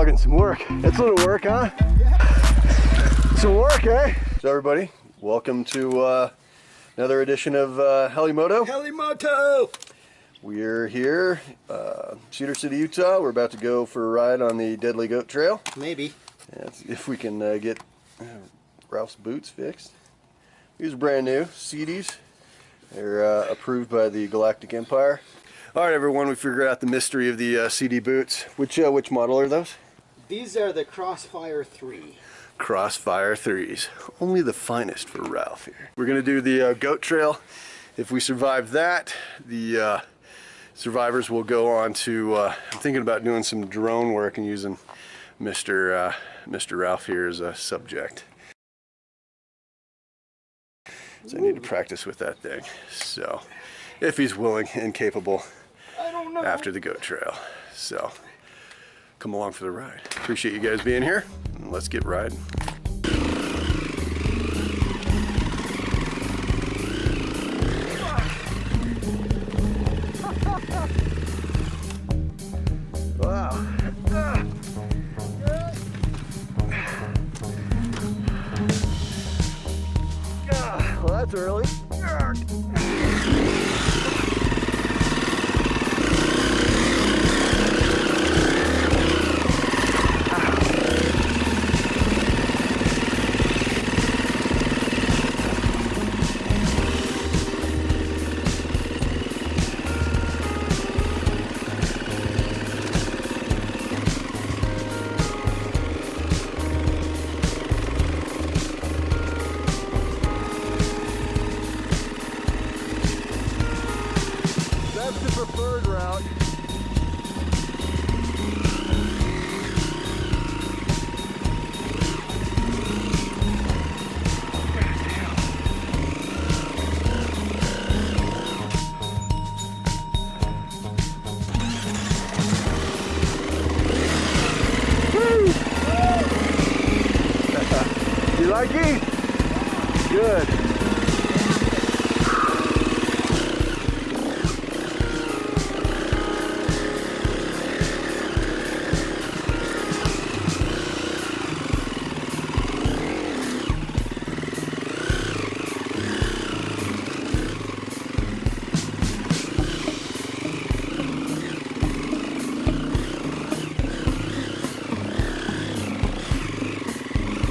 dogging some work. That's a little work, huh? Yeah. Some work, eh? So everybody, welcome to another edition of Helimoto. Helimoto! We're here, Cedar City, Utah. We're about to go for a ride on the Deadly Goat Trail. Maybe. Yeah, if we can get Ralph's boots fixed. These are brand new, CDs. They're approved by the Galactic Empire. All right, everyone, we figured out the mystery of the CD boots. Which model are those? These are the Crossfire 3. Crossfire 3s. Only the finest for Ralph here. We're going to do the goat trail. If we survive that, the survivors will go on to, I'm thinking about doing some drone work and using Mr. Ralph here as a subject. So I need to practice with that thing. So, if he's willing and capable after the goat trail. So, come along for the ride. Appreciate you guys being here, and let's get riding. Wow. Well, that's early. That's the preferred route. You like it? Good.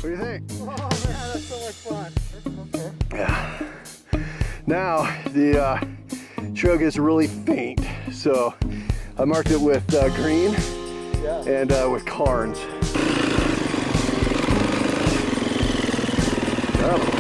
What do you think? Oh man, that's so much fun. Okay. Yeah. Now the trail gets really faint, so I marked it with green and with Carnes. Oh.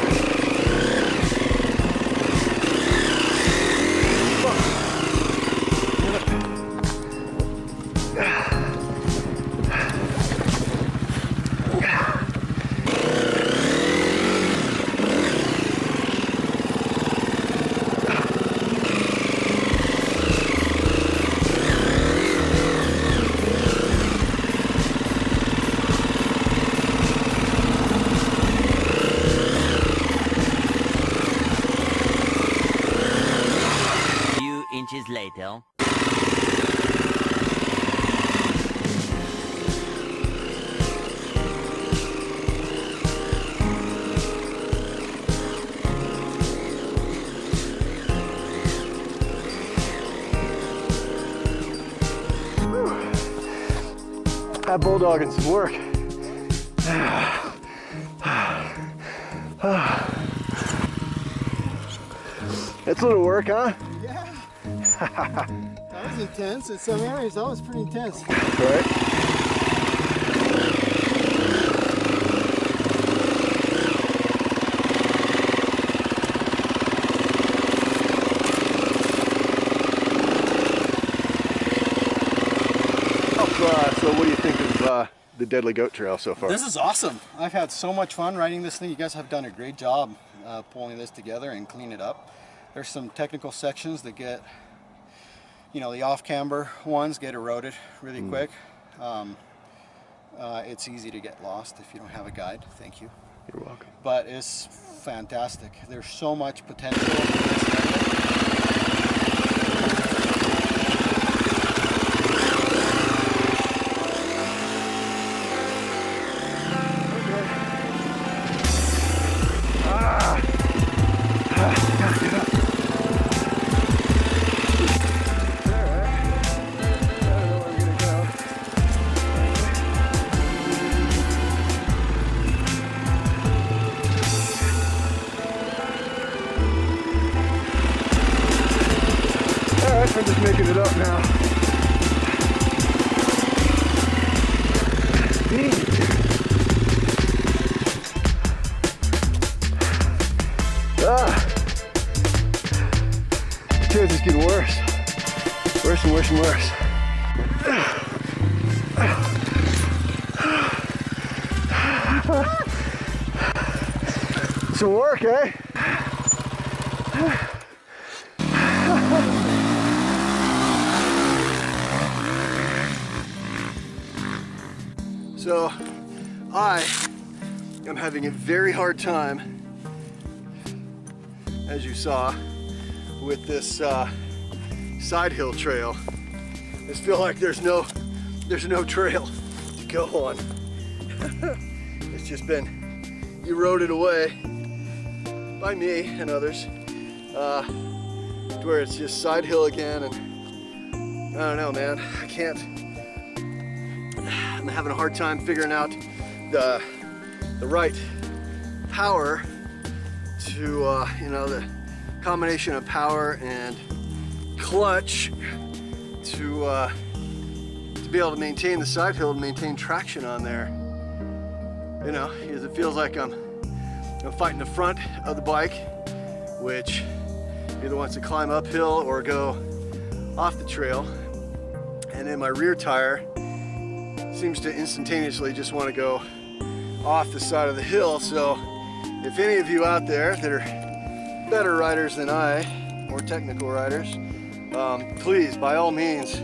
Inches later. That bulldogging some work. That's a little work, huh? Yeah. That was intense. In some areas, that was pretty intense. Right? So what do you think of the Deadly Goat Trail so far? This is awesome. I've had so much fun riding this thing. You guys have done a great job pulling this together and cleaning it up. There's some technical sections that get, you know, the off-camber ones get eroded really quick. It's easy to get lost if you don't have a guide. Thank you. You're welcome. But it's fantastic. There's so much potential in this area. soaking it up now. It's just getting worse. Worse and worse and worse. Some work, eh? So, I am having a very hard time, as you saw, with this side hill trail. I just feel like there's no trail to go on. It's just been eroded away by me and others, to where it's just side hill again, and I don't know, man. I can't. I'm having a hard time figuring out the right power to you know, the combination of power and clutch to be able to maintain the side hill and maintain traction on there. You know, because it feels like I'm fighting the front of the bike, which either wants to climb uphill or go off the trail, and then my rear tire seems to instantaneously just want to go off the side of the hill. So if any of you out there that are better riders than I, more technical riders, please, by all means,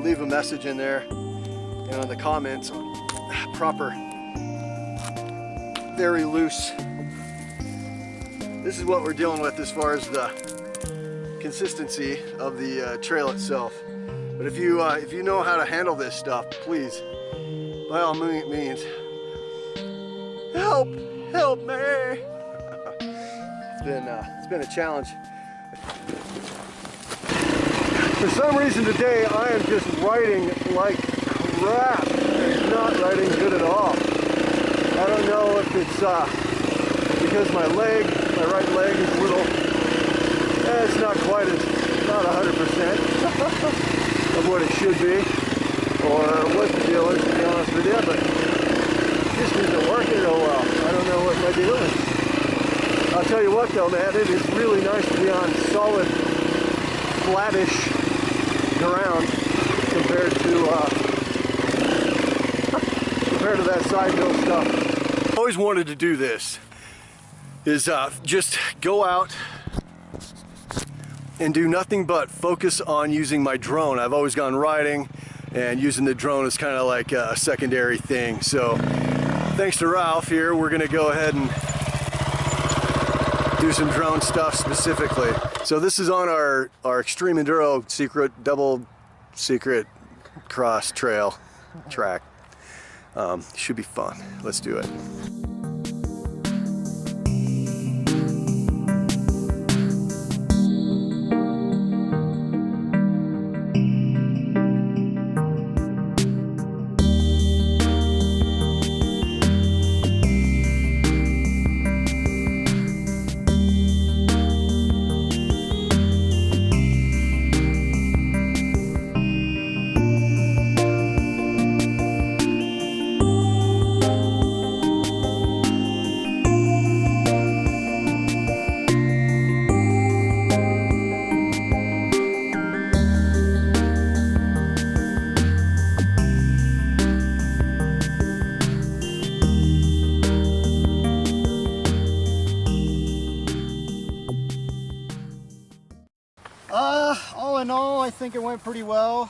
leave a message in there, you know, in the comments on proper, very loose. This is what we're dealing with as far as the consistency of the trail itself. But if you know how to handle this stuff, please, by all means, help me. It's been a challenge. For some reason today, I am just riding like crap. It's not riding good at all. I don't know if it's because my right leg is a little, it's not quite as, not 100% of what it should be, or what the deal is, to be honest with you, but it just isn't working real well. I don't know what my deal is. I'll tell you what though, man, it is really nice to be on solid, flattish ground compared to that side hill stuff. I always wanted to do this, is just go out and do nothing but focus on using my drone. I've always gone riding, and using the drone is kind of like a secondary thing. So thanks to Ralph here, we're gonna go ahead and do some drone stuff specifically. So this is on our Extreme Enduro secret, double secret cross trail track. Should be fun. Let's do it. All in all, I think it went pretty well.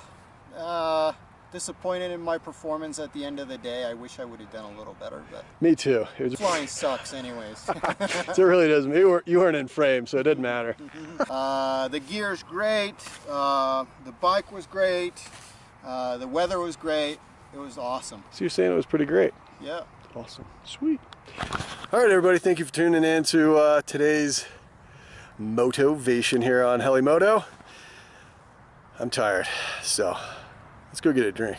Disappointed in my performance at the end of the day. I wish I would have done a little better, but Me too. flying sucks anyways. So it really doesn't. You weren't in frame, so it didn't matter. The gear's great. The bike was great. The weather was great. It was awesome. So you're saying it was pretty great. Yeah. Awesome. Sweet. All right, everybody. Thank you for tuning in to today's MotoVation here on Helimoto. I'm tired, so let's go get a drink.